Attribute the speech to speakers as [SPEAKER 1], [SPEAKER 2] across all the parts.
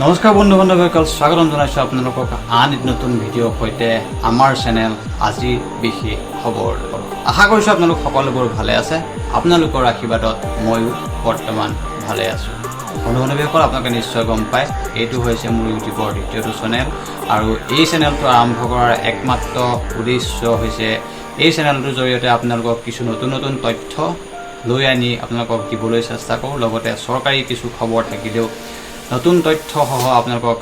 [SPEAKER 1] নমস্কাৰ বন্ধু বান্ধৱীসকল, স্বাগতম জনাইছোঁ আপোনালোকক আন এক নতুন ভিডিঅ'ৰ সৈতে আমাৰ চেনেল আজি বিশেষ খবৰ। আশা কৰিছোঁ আপোনালোক সকলোবোৰ ভালে আছে। আপোনালোকৰ আশীৰ্বাদত ময়ো বৰ্তমান ভালে আছোঁ। বন্ধু বান্ধৱীসকল, আপোনালোকে নিশ্চয় গম পায় এইটো হৈছে মোৰ ইউটিউবৰ দ্বিতীয়টো চেনেল আৰু এই চেনেলটো আৰম্ভ কৰাৰ একমাত্ৰ উদ্দেশ্য হৈছে এই চেনেলটোৰ জৰিয়তে আপোনালোকক কিছু নতুন নতুন তথ্য লৈ আনি আপোনালোকক দিবলৈ চেষ্টা কৰোঁ। লগতে চৰকাৰী কিছু খবৰ থাকিলেও নতুন তথ্যসহ আপোনালোকক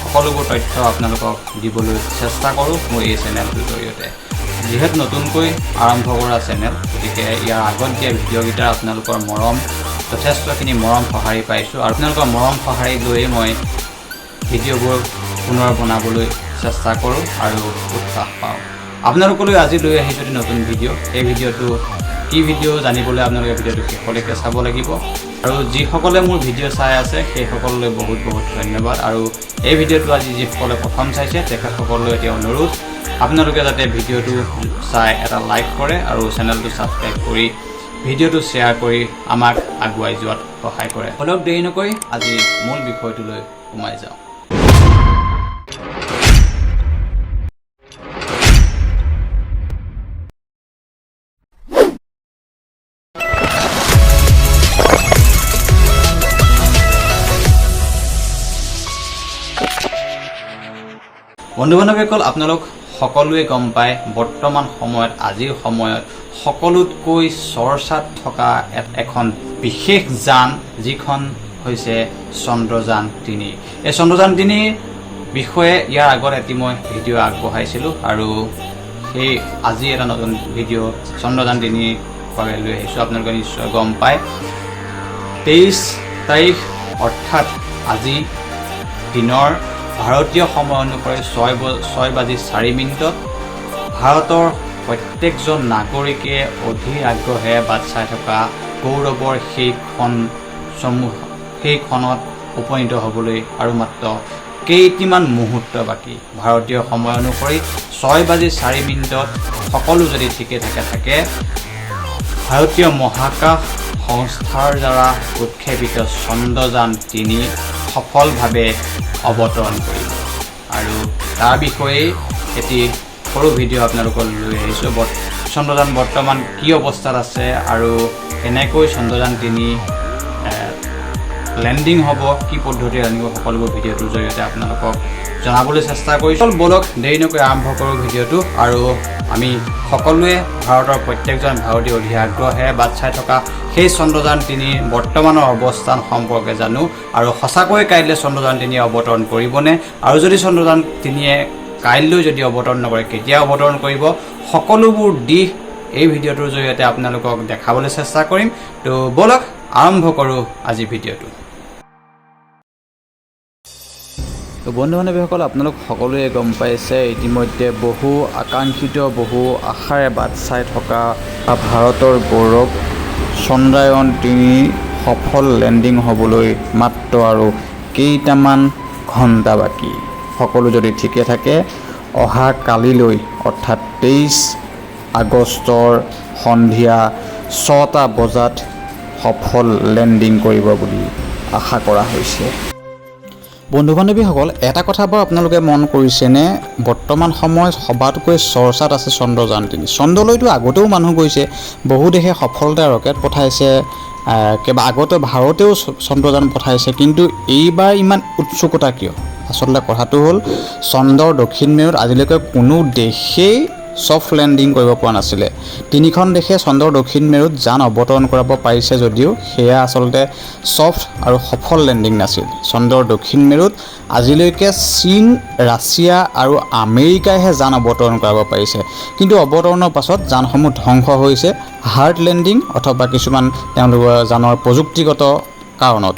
[SPEAKER 1] সকলোবোৰ তথ্য আপোনালোকক দিবলৈ চেষ্টা কৰোঁ মই এই চেনেলটোৰ জৰিয়তে। যিহেতু নতুনকৈ আৰম্ভ কৰা চেনেল, গতিকে ইয়াৰ আগত দিয়া ভিডিঅ'কেইটা আপোনালোকৰ মৰম যথেষ্টখিনি মৰম সঁহাৰি পাইছোঁ আৰু আপোনালোকৰ মৰম সঁহাৰি লৈয়ে মই ভিডিঅ'বোৰ পুনৰ বনাবলৈ চেষ্টা কৰোঁ আৰু উৎসাহ পাওঁ। আপোনালোকলৈ আজি লৈ আহিছোঁ এটি নতুন ভিডিঅ'। এই ভিডিঅ'টো কি ভিডিঅ' জানিবলৈ আপোনালোকে ভিডিঅ'টো শেষলৈকে চাব লাগিব আৰু যিসকলে মোৰ ভিডিঅ' চাই আছে সেইসকললৈ বহুত বহুত ধন্যবাদ। আৰু এই ভিডিঅ'টো আজি যিসকলে প্ৰথম চাইছে তেখেতসকললৈ এতিয়া অনুৰোধ, আপোনালোকে যাতে ভিডিঅ'টো চাই এটা লাইক কৰে আৰু চেনেলটো ছাবস্ক্ৰাইব কৰি ভিডিঅ'টো শ্বেয়াৰ কৰি আমাক আগুৱাই যোৱাত সহায় কৰে। অলপ দেৰি নকৰি আজি মূল বিষয়টোলৈ সোমাই যাওঁ। বন্ধু বান্ধৱীসকল, আপোনালোক সকলোৱে গম পায় বৰ্তমান সময়ত আজিৰ সময়ত সকলোতকৈ চৰ্চাত থকা এখন বিশেষ যান যিখন হৈছে চন্দ্ৰযান-3। এই চন্দ্ৰযান-3ৰ বিষয়ে ইয়াৰ আগত এটি মই ভিডিঅ' আগবঢ়াইছিলোঁ আৰু সেই আজি এটা নতুন ভিডিঅ' চন্দ্ৰযান-3ৰ বাবে লৈ আহিছোঁ। আপোনালোকে নিশ্চয় গম পায় 23 তাৰিখ অৰ্থাৎ আজি দিনৰ ভাৰতীয় সময় অনুসৰি 6:04 ভাৰতৰ প্ৰত্যেকজন নাগৰিকে অধীৰ আগ্ৰহেৰে বাট চাই থকা গৌৰৱৰ সেইখনত উপনীত হ'বলৈ আৰু মাত্ৰ কেইটিমান মুহূৰ্ত বাকী। ভাৰতীয় সময় অনুসৰি 6:04 সকলো যদি ঠিকে থাকে ভাৰতীয় মহাকাশ সংস্থাৰ দ্বাৰা উৎক্ষেপিত চন্দ্ৰযান-3 সফলভাৱে অৱতৰণ কৰিব আৰু তাৰ বিষয়ে এটি সৰু ভিডিঅ' আপোনালোকক লৈ আহিছোঁ। চন্দ্ৰযান বৰ্তমান কি অৱস্থাত আছে আৰু কেনেকৈ চন্দ্ৰযান-3 লেণ্ডিং হ'ব, কি পদ্ধতিৰে আনিব, সকলোবোৰ ভিডিঅ'টোৰ জৰিয়তে আপোনালোকক জনাবলৈ চেষ্টা কৰিছোঁ। বলক দেৰি নকৈ আৰম্ভ কৰোঁ ভিডিঅ'টো আৰু আমি সকলোৱে ভাৰতৰ প্ৰত্যেকজন ভাৰতীয় অধীৰ আগ্ৰহেৰে বাট চাই থকা সেই চন্দ্ৰযান-3 বৰ্তমানৰ অৱস্থান সম্পৰ্কে জানো আৰু সঁচাকৈ কাইলৈ চন্দ্ৰযান-3 অৱতৰণ কৰিবনে, আৰু যদি চন্দ্ৰযান-3 কাইলৈ যদি অৱতৰণ নকৰে কেতিয়া অৱতৰণ কৰিব, সকলোবোৰ দিশ এই ভিডিঅ'টোৰ জৰিয়তে আপোনালোকক দেখাবলৈ চেষ্টা কৰিম। তো বলক আৰম্ভ কৰোঁ আজি ভিডিঅ'টো। তো বন্ধু বান্ধৱীসকল, আপোনালোক সকলোৱে গম পাইছে ইতিমধ্যে বহু আকাংক্ষিত বহু আশাৰে বাট চাই থকা ভাৰতৰ গৌৰৱ চন্দ্ৰায়ন-3 সফল লেণ্ডিং হ'বলৈ মাত্ৰ আৰু কেইটামান ঘণ্টা বাকী। সকলো যদি ঠিকে থাকে অহা কালিলৈ অৰ্থাৎ 23 আগষ্টৰ সন্ধিয়া 6টা বজাত সফল লেণ্ডিং কৰিব বুলি আশা কৰা হৈছে। বন্ধু বান্ধৱীসকল, এটা কথা বাৰু আপোনালোকে মন কৰিছেনে, বৰ্তমান সময়ত সবাতোকৈ চৰ্চাত আছে চন্দ্ৰযান-3। চন্দ্ৰলৈতো আগতেও মানুহ গৈছে, বহু দেশে সফলতা ৰকেট পঠাইছে, কিবা আগতে ভাৰতেও চন্দ্ৰযান পঠাইছে, কিন্তু এইবাৰ ইমান উৎসুকতা কিয়? আচলতে কথাটো হ'ল চন্দ্ৰৰ দক্ষিণ মেৰুত আজিলৈকে কোনো দেশেই ছফ্ট লেণ্ডিং কৰিব পৰা নাছিলে। 3খন দেশে চন্দ্ৰৰ দক্ষিণ মেৰুত যান অৱতৰণ কৰাব পাৰিছে যদিও সেয়া আচলতে ছফ্ট আৰু সফল লেণ্ডিং নাছিল। চন্দ্ৰৰ দক্ষিণ মেৰুত আজিলৈকে চীন, ৰাছিয়া আৰু আমেৰিকাইহে যান অৱতৰণ কৰাব পাৰিছে, কিন্তু অৱতৰণৰ পাছত যানসমূহ ধ্বংস হৈছে হাৰ্ড লেণ্ডিং অথবা কিছুমান তেওঁলোকৰ যানৰ প্ৰযুক্তিগত কাৰণত।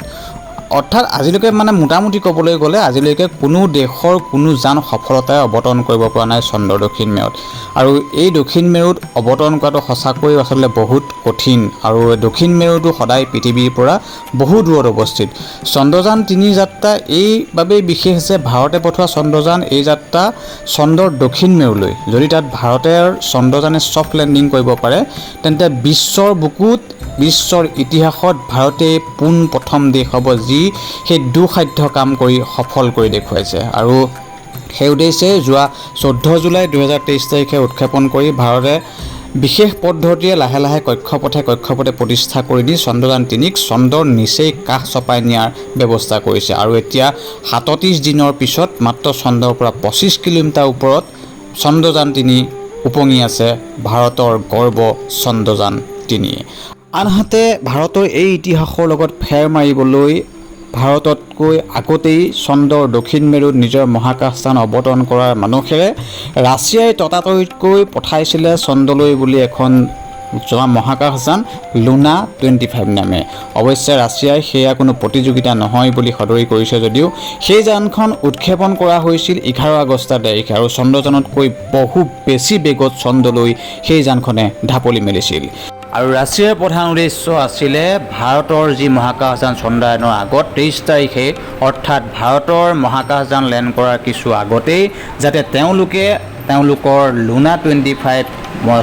[SPEAKER 1] অৰ্থাৎ আজিলৈকে মোটামুটি ক'বলৈ গ'লে আজিলৈকে কোনো দেশৰ কোনো যান সফলতাৰে অৱতৰণ কৰিব পৰা নাই চন্দ্ৰৰ দক্ষিণ মেৰুত। আৰু এই দক্ষিণ মেৰুত অৱতৰণ কৰাটো সঁচাকৈ আচলতে বহুত কঠিন আৰু দক্ষিণ মেৰুটো সদায় পৃথিৱীৰ পৰা বহু দূৰত অৱস্থিত। চন্দ্ৰযান-3 যাত্ৰা এইবাবেই বিশেষ যে ভাৰতে পঠোৱা চন্দ্ৰযান এই যাত্ৰা চন্দ্ৰৰ দক্ষিণ মেৰুলৈ। যদি তাত ভাৰতৰ চন্দ্ৰযানে ছফ্ট লেণ্ডিং কৰিব পাৰে তেন্তে বিশ্বৰ বুকুত বিশ্বৰ ইতিহাসত ভাৰতে পোনপ্ৰথম দেশ হ'ব যি দি সেই দুঃসাধ্য কাম কৰি সফল কৰি দেখুৱাইছে আৰু সেই উদ্দেশ্যে যোৱা 14 জুলাই 2023 তাৰিখে উৎক্ষেপণ কৰি ভাৰতে বিশেষ পদ্ধতিৰে লাহে লাহে কক্ষপথে প্ৰতিষ্ঠা কৰি দি চন্দ্ৰযান-3ক চন্দ্ৰৰ নিচেই কাষ চপাই নিয়াৰ ব্যৱস্থা কৰিছে আৰু এতিয়া 37 দিনৰ পিছত মাত্ৰ চন্দ্ৰৰ পৰা 25 কিলোমিটাৰ ওপৰত চন্দ্ৰযান-3 উপঙি আছে ভাৰতৰ গৰ্ব চন্দ্ৰযান-3। আনহাতে ভাৰতৰ এই ইতিহাসৰ লগত ফেৰ মাৰিবলৈ ভাৰততকৈ আগতেই চন্দ্ৰৰ দক্ষিণ মেৰুত নিজৰ মহাকাশযান অৱতৰণ কৰাৰ মানুহেৰে ৰাছিয়াই ততাতৈয়াকৈ পঠাইছিলে চন্দ্ৰলৈ বুলি এখন মহাকাশযান লুনা 25 নামে। অৱশ্যে ৰাছিয়াই সেয়া কোনো প্ৰতিযোগিতা নহয় বুলি সদৰি কৰিছে যদিও সেই যানখন উৎক্ষেপণ কৰা হৈছিল 11 আগষ্ট তাৰিখে আৰু চন্দ্ৰযানতকৈ বহু বেছি বেগত চন্দ্ৰলৈ সেই যানখনে ঢাপলি মেলিছিল। আৰু ৰাছিয়াৰ প্ৰধান উদ্দেশ্য আছিলে ভাৰতৰ যি মহাকাশযান চন্দ্ৰায়নৰ আগত 23 তাৰিখে অৰ্থাৎ ভাৰতৰ মহাকাশযান লেণ্ড কৰাৰ কিছু আগতেই যাতে তেওঁলোকৰ লুনা 25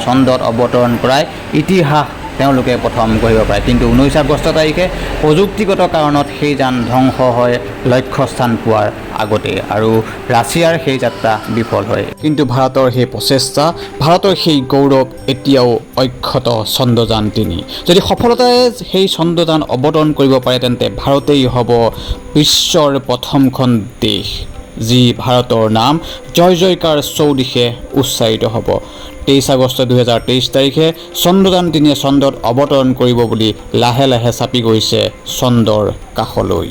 [SPEAKER 1] চন্দ্ৰত অৱতৰণ কৰাই ইতিহাস তেওঁলোকে প্ৰথম গঢ়িব পাৰে। কিন্তু 19 আগষ্ট তাৰিখে প্ৰযুক্তিগত কাৰণত সেই যান ধ্বংস হয় লক্ষ্যস্থান পোৱাৰ আগতে আৰু ৰাছিয়াৰ সেই যাত্ৰা বিফল হয়। কিন্তু ভাৰতৰ সেই প্ৰচেষ্টা, ভাৰতৰ সেই গৌৰৱ এতিয়াও অক্ষত চন্দ্ৰযান-3। যদি সফলতাৰে সেই চন্দ্ৰযান অৱতৰণ কৰিব পাৰে তেন্তে ভাৰতেই হ'ব বিশ্বৰ প্ৰথমখন দেশ যি ভাৰতৰ নাম জয় জয়কাৰ চৌদিশে উচ্চাৰিত হ'ব। 23 আগষ্ট 2023 তাৰিখে চন্দ্ৰযান-3 চন্দ্ৰত অৱতৰণ কৰিব বুলি লাহে লাহে চাপি গৈছে চন্দ্ৰৰ কাষলৈ।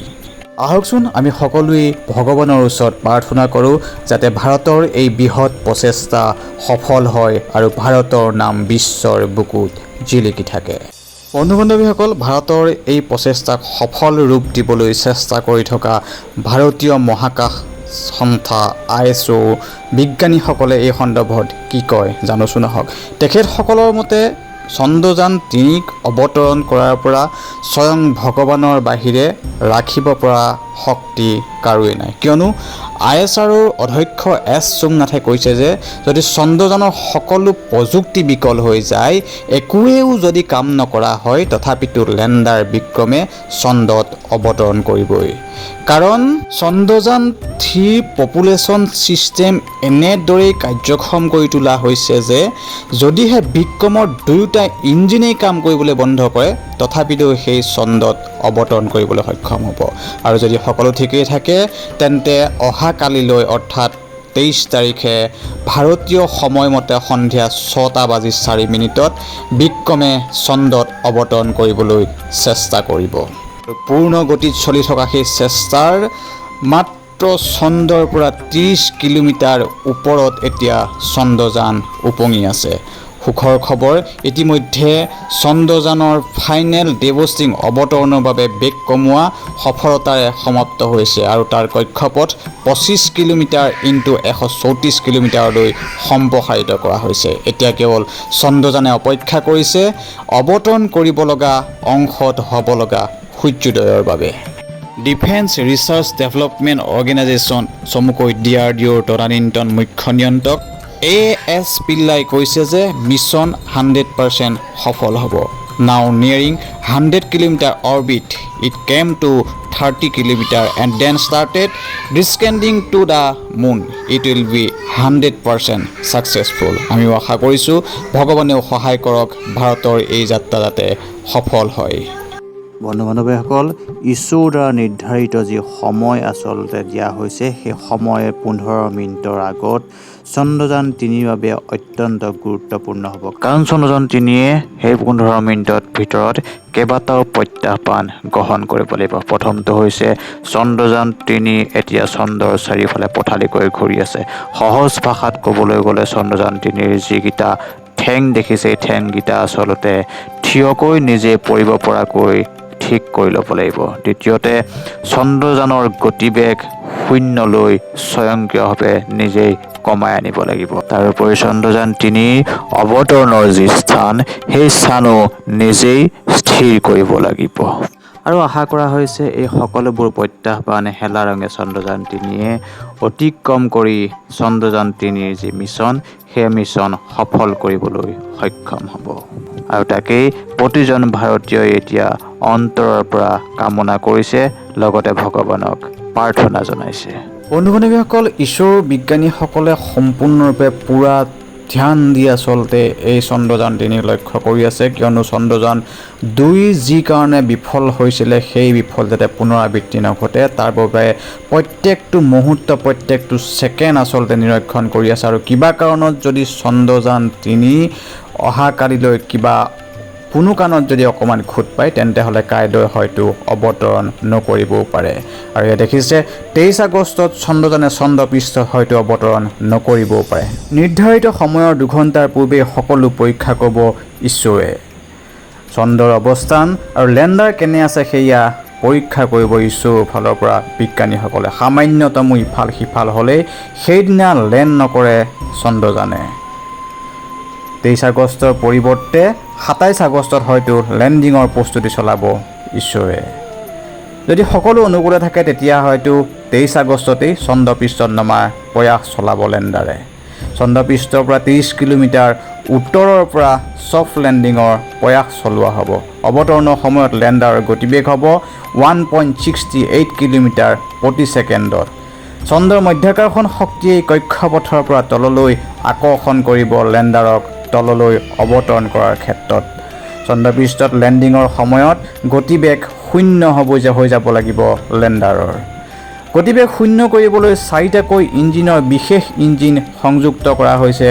[SPEAKER 1] আহকচোন আমি সকলোৱে ভগৱানৰ ওচৰত প্ৰাৰ্থনা কৰোঁ যাতে ভাৰতৰ এই বৃহৎ প্ৰচেষ্টা সফল হয় আৰু ভাৰতৰ নাম বিশ্বৰ বুকুত জিলিকি থাকে। বন্ধু-বান্ধৱীসকল, ভাৰতৰ এই প্ৰচেষ্টাক সফল ৰূপ দিবলৈ চেষ্টা কৰি থকা ভাৰতীয় মহাকাশ সংস্থা ISRO বিজ্ঞানীসকলে এই সন্দৰ্ভত কি কয় জানোচোন আহক। তেখেতসকলৰ মতে চন্দ্ৰযান-3ক অৱতৰণ কৰাৰ পৰা স্বয়ং ভগৱানৰ বাহিৰে ৰাখিব পৰা শক্তি কাৰোৱেই নাই, কিয়নো ISROৰ অধ্যক্ষ S সোমনাথে কৈছে যে যদি চন্দ্ৰযানৰ সকলো প্ৰযুক্তি বিকল হৈ যায়, একোৱেও যদি কাম নকৰা হয়, তথাপিতো লেণ্ডাৰ বিক্ৰমে চন্দ্ৰত অৱতৰণ কৰিবই। কাৰণ চন্দ্ৰযান-3 পপুলেশ্যন ছিষ্টেম এনেদৰেই কাৰ্যক্ষম কৰি তোলা হৈছে যে যদিহে বিক্ৰমৰ দুয়োটা ইঞ্জিনেই কাম কৰিবলৈ বন্ধ কৰে তথাপিতো সেই চন্দ্ৰত অৱতৰণ কৰিবলৈ সক্ষম হ'ব। আৰু যদি সকলো ঠিকেই থাকে তেন্তে অহাকালিলৈ অৰ্থাৎ 23 তাৰিখে ভাৰতীয় সময়মতে সন্ধিয়া 6:04 বিক্ৰমে চন্দ্ৰত অৱতৰণ কৰিবলৈ চেষ্টা কৰিব। পূৰ্ণ গতিত চলি থকা সেই চেষ্টাৰ মাত্ৰ চন্দ্ৰৰ পৰা 30 কিলোমিটাৰ ওপৰত এতিয়া চন্দ্ৰযান উপঙি আছে। সুখৰ খবৰ, ইতিমধ্যে চন্দ্ৰযানৰ ফাইনেল ডেবষ্টিং অৱতৰণৰ বাবে বেগ কমোৱা সফলতাৰে সমাপ্ত হৈছে আৰু তাৰ কক্ষপথ 25 কিলোমিটাৰ × 134 কিলোমিটাৰলৈ সম্প্ৰসাৰিত কৰা হৈছে। এতিয়া কেৱল চন্দ্ৰযানে অপেক্ষা কৰিছে অৱতৰণ কৰিব লগা অংশত হ'ব লগা সূৰ্যোদয়ৰ বাবে। ডিফেন্স ৰিচাৰ্চ ডেভেলপমেণ্ট অৰ্গেনাইজেশ্যন চমুকৈ DRDOৰ তদানীন্তন মুখ্য নিয়ন্ত্ৰক AS পিল্লাই কৈছে যে মিছন 100% সফল হ'ব। Now nearing 100 kilometre orbit, it came to 30 kilometre and then started descending to the moon, it will be 100% successful. আমিও আশা কৰিছোঁ ভগৱানেও সহায় কৰক ভাৰতৰ এই যাত্ৰা যাতে সফল হয়। বন্ধু-বান্ধৱীসকল, ইছৰোৰ দ্বাৰা নিৰ্ধাৰিত যি সময় আচলতে দিয়া হৈছে সেই সময় 15 মিনিটৰ আগত চন্দ্ৰযান-3ৰ বাবে অত্যন্ত গুৰুত্বপূৰ্ণ হ'ব। কাৰণ চন্দ্ৰযান-3য়ে সেই 15 মিনিটৰ ভিতৰত কেইবাটাও প্ৰত্যাহ্বান গ্ৰহণ কৰিব লাগিব। প্ৰথমটো হৈছে চন্দ্ৰযান-3 এতিয়া চন্দ্ৰৰ চাৰিওফালে পথালিকৈ ঘূৰি আছে। সহজ ভাষাত ক'বলৈ গ'লে চন্দ্ৰযান-3ৰ যিকেইটা ঠেং দেখিছে এই ঠেংকেইটা আচলতে থিয়কৈ নিজে পৰিব পৰাকৈ ঠিক কৰি ল'ব লাগিব। দ্বিতীয়তে চন্দ্ৰযানৰ গতিবেগ শূন্যলৈ স্বয়ংক্ৰিয়ভাৱে নিজেই কমাই আনিব লাগিব। তাৰোপৰি চন্দ্ৰযান-3 অৱতৰণৰ যি স্থান সেই স্থানো নিজেই স্থিৰ কৰিব লাগিব। আৰু আশা কৰা হৈছে এই সকলোবোৰ প্ৰত্যাহ্বান হেলা ৰঙে চন্দ্ৰযান-3য়ে অতিক্ৰম কৰি চন্দ্ৰযান-3ৰ যি মিছন সেই মিছন সফল কৰিবলৈ সক্ষম হ'ব। আৰু তাকেই প্ৰতিজন ভাৰতীয়ই এতিয়া অন্তৰৰ পৰা কামনা কৰিছে, লগতে ভগৱানক প্ৰাৰ্থনা জনাইছে। বন্ধু-বান্ধৱীসকল, ইছৰ বিজ্ঞানীসকলে সম্পূৰ্ণৰূপে পূৰা ধ্যান দি আচলতে এই চন্দ্ৰযান-3ক লক্ষ্য কৰি আছে, কিয়নো চন্দ্ৰযান-2 যি কাৰণে বিফল হৈছিলে সেই বিফল যাতে পুনৰাবৃত্তি নঘটে তাৰ বাবে প্ৰত্যেকটো মুহূৰ্ত প্ৰত্যেকটো ছেকেণ্ড আচলতে নিৰীক্ষণ কৰি আছে। আৰু কিবা কাৰণত যদি চন্দ্ৰযান-3 অহাকালিলৈ কিবা কোনো কাৰণত যদি অকণমান খুঁত পায় তেন্তে হ'লে কাইলৈ হয়তো অৱতৰণ নকৰিবও পাৰে। আৰু ইয়াত দেখিছে 23 আগষ্টত চন্দ্ৰযানে চন্দ্ৰপৃষ্ঠত হয়তো অৱতৰণ নকৰিবও পাৰে। নিৰ্ধাৰিত সময়ৰ 2 ঘণ্টাৰ পূৰ্বে সকলো পৰীক্ষা কৰিব ইছৰোৱে। চন্দ্ৰৰ অৱস্থান আৰু লেণ্ডাৰ কেনে আছে সেয়া পৰীক্ষা কৰিব ইছৰোৰ ফালৰ পৰা বিজ্ঞানীসকলে। সামান্যতম ইফাল সিফাল হ'লেই সেইদিনা লেণ্ড নকৰে চন্দ্ৰযানে। 23 আগষ্টৰ পৰিৱৰ্তে 27 আগষ্টত হয়তো লেণ্ডিঙৰ প্ৰস্তুতি চলাব ইছৰোৱে। যদি সকলো অনুকূলে থাকে তেতিয়া হয়তো 23 আগষ্টতেই চন্দ্ৰপৃষ্ঠত নমাৰ প্ৰয়াস চলাব লেণ্ডাৰে। চন্দ্ৰপৃষ্ঠৰ পৰা 30 কিলোমিটাৰ উত্তৰৰ পৰা ছফ্ট লেণ্ডিঙৰ প্ৰয়াস চলোৱা হ'ব। অৱতৰণৰ সময়ত লেণ্ডাৰৰ গতিবেগ হ'ব 1.68 কিলোমিটাৰ প্ৰতি ছেকেণ্ডত। চন্দ্ৰৰ মধ্যাকৰ্ষণ শক্তিয়ে কক্ষপথৰ পৰা তললৈ আকৰ্ষণ কৰিব লেণ্ডাৰক তললৈ অৱতৰণ কৰাৰ ক্ষেত্ৰত। চন্দ্ৰপৃষ্ঠত লেণ্ডিঙৰ সময়ত গতিবেগ 0 হৈ যাব লাগিব লেণ্ডাৰৰ। গতিবেগ 0 কৰিবলৈ 4টাকৈ ইঞ্জিনৰ বিশেষ ইঞ্জিন সংযুক্ত কৰা হৈছে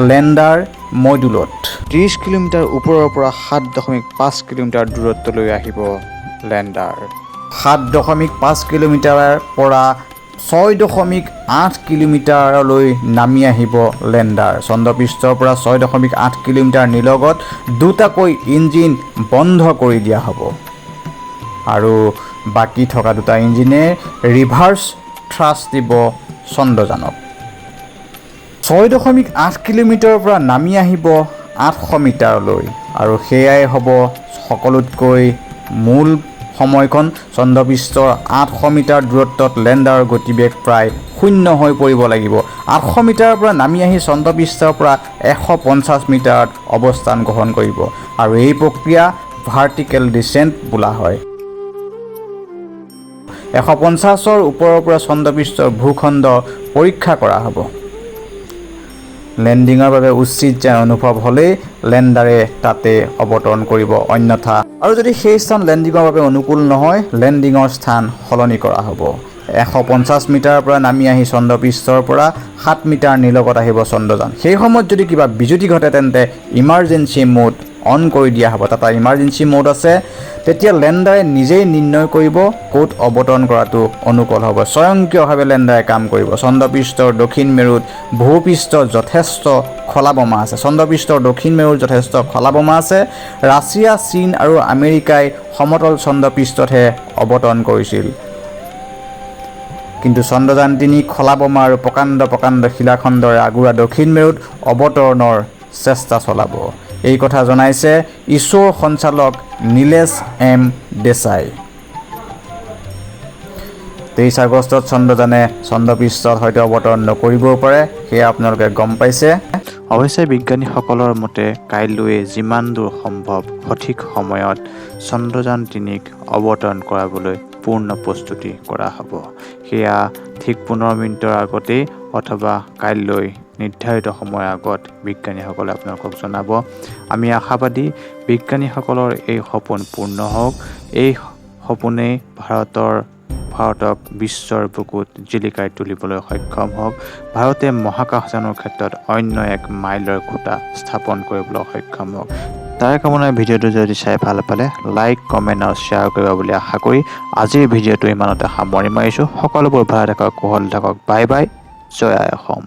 [SPEAKER 1] লেণ্ডাৰ মডুলত। 30 কিলোমিটাৰ ওপৰৰ পৰা 7.5 কিলোমিটাৰ দূৰত্বলৈ আহিব লেণ্ডাৰ। 7.5 কিলোমিটাৰৰ পৰা 6.8 কিলোমিটাৰলৈ নামি আহিব লেণ্ডাৰ। চন্দ্ৰপৃষ্ঠৰ পৰা 6.8 কিলোমিটাৰ নিলগত 2টাকৈ ইঞ্জিন বন্ধ কৰি দিয়া হ'ব। আৰু বাকী থকা 2টা ইঞ্জিনে ৰিভাৰ্ছ থ্ৰাষ্ট দিব চন্দ্ৰযানক। 6.8 কিলোমিটাৰৰ পৰা নামি আহিব 800 মিটাৰলৈ। আৰু সেয়াই হ'ব সকলোতকৈ মূল সময়খন। চন্দ্ৰপৃষ্ঠৰ 800 মিটাৰ দূৰত্বত লেণ্ডাৰৰ গতিবেগ প্ৰায় 0 হৈ পৰিব লাগিব। 800 মিটাৰৰ পৰা নামি আহি চন্দ্ৰপৃষ্ঠৰ পৰা 150 মিটাৰত অৱস্থান গ্ৰহণ কৰিব। আৰু এই প্ৰক্ৰিয়া ভাৰ্টিকেল ডিচেণ্ট বোলা হয়। 150ৰ ওপৰৰ পৰা চন্দ্ৰপৃষ্ঠৰ ভূখণ্ড পৰীক্ষা কৰা হ'ব। লেণ্ডিঙৰ বাবে উচিত যেন অনুভৱ হ'লেই লেণ্ডাৰে তাতে অৱতৰণ কৰিব, অন্যথা আৰু যদি সেই স্থান লেণ্ডিঙৰ বাবে অনুকূল নহয় লেণ্ডিঙৰ স্থান সলনি কৰা হ'ব। 150 মিটাৰৰ পৰা নামি আহি চন্দ্ৰপৃষ্ঠৰ পৰা 7 মিটাৰ নিলগত আহিব চন্দ্ৰযান। সেই সময়ত যদি কিবা বিজুতি ঘটে তেন্তে ইমাৰ্জেঞ্চি মোড অন কৰি দিয়া হ'ব। তাত ইমাৰ্জেঞ্চি মোড আছে। তেতিয়া লেণ্ডাৰে নিজেই নিৰ্ণয় কৰিব ক'ত অৱতৰণ কৰাটো অনুকূল হ'ব। স্বয়ংক্ৰিয়ভাৱে লেণ্ডাৰে কাম কৰিব। চন্দ্ৰপৃষ্ঠৰ দক্ষিণ মেৰুত ভূপৃষ্ঠত যথেষ্ট খলাবমা আছে। চন্দ্ৰপৃষ্ঠৰ দক্ষিণ মেৰুত যথেষ্ট খলাবমা আছে। ৰাছিয়া, চীন আৰু আমেৰিকাই সমতল চন্দ্ৰপৃষ্ঠতহে অৱতৰণ কৰিছিল। কিন্তু চন্দ্ৰযান-3 খলাবমা আৰু প্ৰকাণ্ড শিলাখণ্ডৰে আগুৰা দক্ষিণ মেৰুত অৱতৰণৰ চেষ্টা চলাব। এই কথা জনাইছে ইছৰোৰ সঞ্চালক নীলেশ এম দেশাই। 23 আগষ্টত চন্দ্ৰযানে চন্দ্ৰপৃষ্ঠত হয়তো অৱতৰণ নকৰিবও পাৰে, সেয়া আপোনালোকে গম পাইছে। অৱশ্যে বিজ্ঞানীসকলৰ মতে কাইলৈ যিমান দূৰ সম্ভৱ সঠিক সময়ত চন্দ্ৰযান-3ক অৱতৰণ কৰাবলৈ পূৰ্ণ প্ৰস্তুতি কৰা হ'ব। সেয়া ঠিক 15 মিনিটৰ আগতেই অথবা কাইলৈ নিৰ্ধাৰিত সময়ৰ আগত বিজ্ঞানীসকলে আপোনালোকক জনাব। আমি আশাবাদী বিজ্ঞানীসকলৰ এই সপোন পূৰ্ণ হওক। এই সপোনেই ভাৰতক বিশ্বৰ বুকুত জিলিকাই তুলিবলৈ সক্ষম হওক। ভাৰতে মহাকাশযানৰ ক্ষেত্ৰত অন্য এক মাইলৰ খুঁটা স্থাপন কৰিবলৈ সক্ষম হওক। তাৰ কামনাৰ ভিডিঅ'টো যদি চাই ভাল পালে লাইক, কমেণ্ট আৰু শ্বেয়াৰ কৰিব বুলি আশা কৰি আজিৰ ভিডিঅ'টো ইমানতে সামৰণি মাৰিছোঁ। সকলোবোৰ ভালে থাকক, কুশল থাকক। Bye bye. জয় আই অসম।